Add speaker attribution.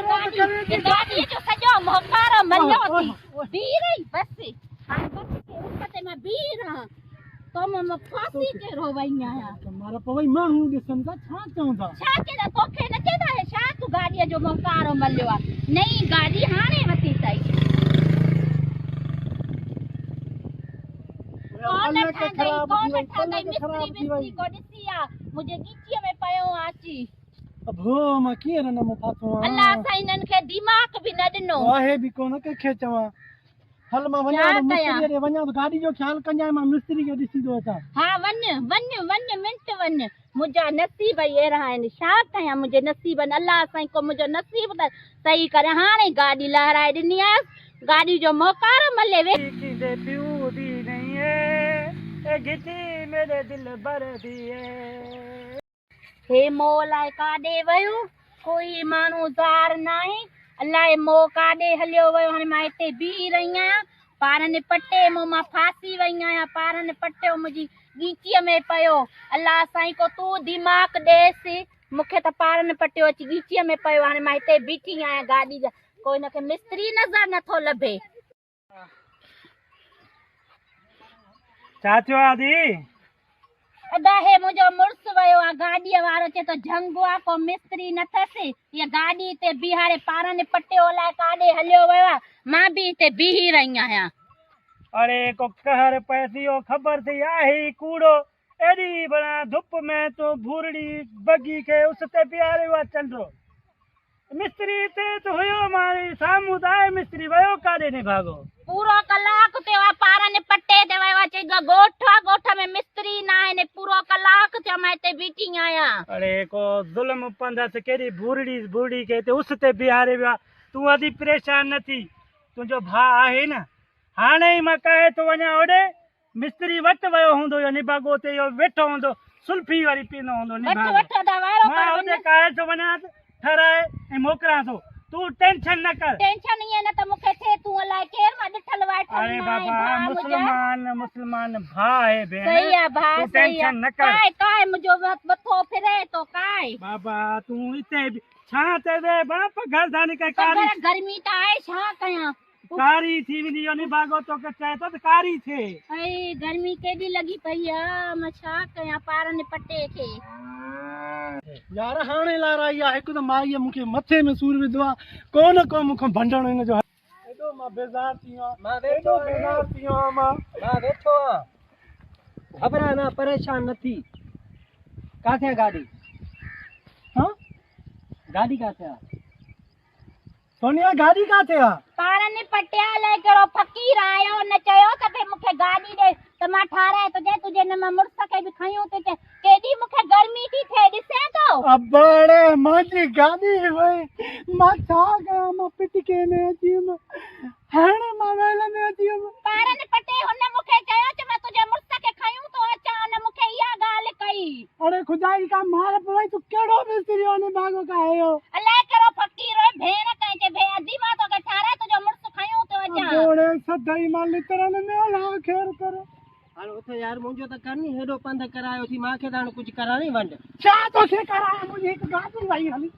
Speaker 1: गाड़ी जो सजो मोकार मल्लो थी बीर बस हां बस के ऊपर मैं बीर हां तो मैं फांसी के रोवैया है
Speaker 2: मारा पवई मानू दिसन का छा चौंदा
Speaker 1: छा के तोखे न चेदा है छा तू गाड़ी जो मोकार मल्लो नई गाड़ी हाने वती सही कौन ठा गई मिस्त्री को दिसिया मुझे गिच्ची में पयो आची
Speaker 2: अब हो मां कीअं न मो फातो
Speaker 1: अल्लाह सा इनन के दिमाग भी न दिनो
Speaker 2: वाहे भी कोन के खे चवा हल मां वणा मिस्त्री रे वणा तो गाड़ी जो ख्याल कन्या मां मिस्त्री के दिसी दो अचा
Speaker 1: हां वन मिनट वन मुजा नसीब ये रहन शा कया मुझे नसीब अल्लाह साईं को मुजो नसीब सही करे हाने गाड़ी लहराए दिनी गाड़ी जो मोकार मले वे
Speaker 2: की दे पियो दी नहीं है ए गिटी मेरे दिल भर दिए
Speaker 1: हे मोलाए काडे वयो कोई मानू जार नाही अल्लाह मो काडे हलियो वयो हाने मां इते बी रही आया पारन पट्टे मो मां फासी वई आया पारन पट्टे मुजी गीची में पयो अल्लाह साईं को तू दिमाग देस मुखे त पारन पट्टे अची गीची में पयो हाने मां इते बीठी आया गाड़ी जा कोई न के मिस्त्री नजर न थो लभे
Speaker 2: चाचो आदी
Speaker 1: अदा हे मुझो मुर्स वयो आ गाड़ी वारो चे तो झंगवा को मिस्त्री न थसे ये गाड़ी ते बिहारे पारन पट्टे ओला काडे हलियो वयो मां भी ते बीही रही आया
Speaker 2: अरे को कहर पैसियो खबर थी आहे कूड़ो एडी बना धुप में तो भूरड़ी बगी के उसते प्यारे वा चंद्रो मिस्त्री ते तो होयो मारी सामुदाय मिस्त्री वयो काडे ने भागो
Speaker 1: पूरो कलाक ते वा पारन पट्टे ते वयो चे गोठा में मिस्त्री ना है ने पूरो कलाक ते मैं ते बीठी आया
Speaker 2: अरे को जुल्म पंदा से केरी भूरड़ी के ते उसते बिहारे वा तू आदी परेशान न थी तुजो भा आहे ना हाने मां कहे तो वना ओडे मिस्त्री वट वयो हुंदो यो निभागो ते यो वेठो हुंदो सुल्फी वाली पीनो हुंदो निभागो
Speaker 1: वट दा वारो
Speaker 2: मां ओदे कहे तो वना ठराए ए मोकरा तो तू टेंशन न कर
Speaker 1: टेंशन ये न त मुखे थे तू अलाए केर मा डिठल वाठ
Speaker 2: अरे बाबा मुसलमान भा है बहन
Speaker 1: सही है भा
Speaker 2: तू
Speaker 1: सही है
Speaker 2: टेंशन न कर
Speaker 1: काय मुजो बथो फिरे तो काय
Speaker 2: बाबा तू इते छा ते वे बाप घर धानी के कारी
Speaker 1: गर्मी ता आए छा कया
Speaker 2: कारी थी विनी यो निभागो तो के चाहे तो कारी थे
Speaker 1: ए गर्मी केडी लगी पई है म छा कया पारन पट्टे थे
Speaker 2: यार हाणे लारा या एक तो माई मुके मथे में सूर विधवा कोन को मुख भंडण इन जो एडो मां बेजार थियो मां एडो बेजार थियो मां बैठो घबरा ना परेशान न थी काथे गाड़ी हां गाड़ी काथे सोनिया गाड़ी काथे
Speaker 1: पारन पट्टे ले करो फकीर आयो न चयो त के मुखे गाड़ी दे त मां ठारे तुझे न मुर्स के भी खयो ते केडी मुखे गर्मी थी थे दिसे तो
Speaker 2: अबड़े माजी गाड़ी वई मां छा गया मां पिट के ने अची हाणे मां वेल ने अची
Speaker 1: पारन पट्टे हुन मुखे चयो त मैं तुझे मुर्स के खयो तो अचा न मुखे या गाल कई
Speaker 2: अरे खुदाई का मार पवई तू केड़ो मिस्त्री ने भागो का आयो
Speaker 1: अल्लाह करो फकीर भेण कहे जे भे अदीमा तो के ठारे तुझो मुर्स खयो तो अचा
Speaker 2: गोड़े सदाई मां लितरन में ला खेर करे
Speaker 3: हालो उथे यार मुंजो त करनी हेडो पंध करायो थी मां के दाण कुछ कराणी वंड
Speaker 2: छा तो से करा मुझे एक गाड़ी वई हली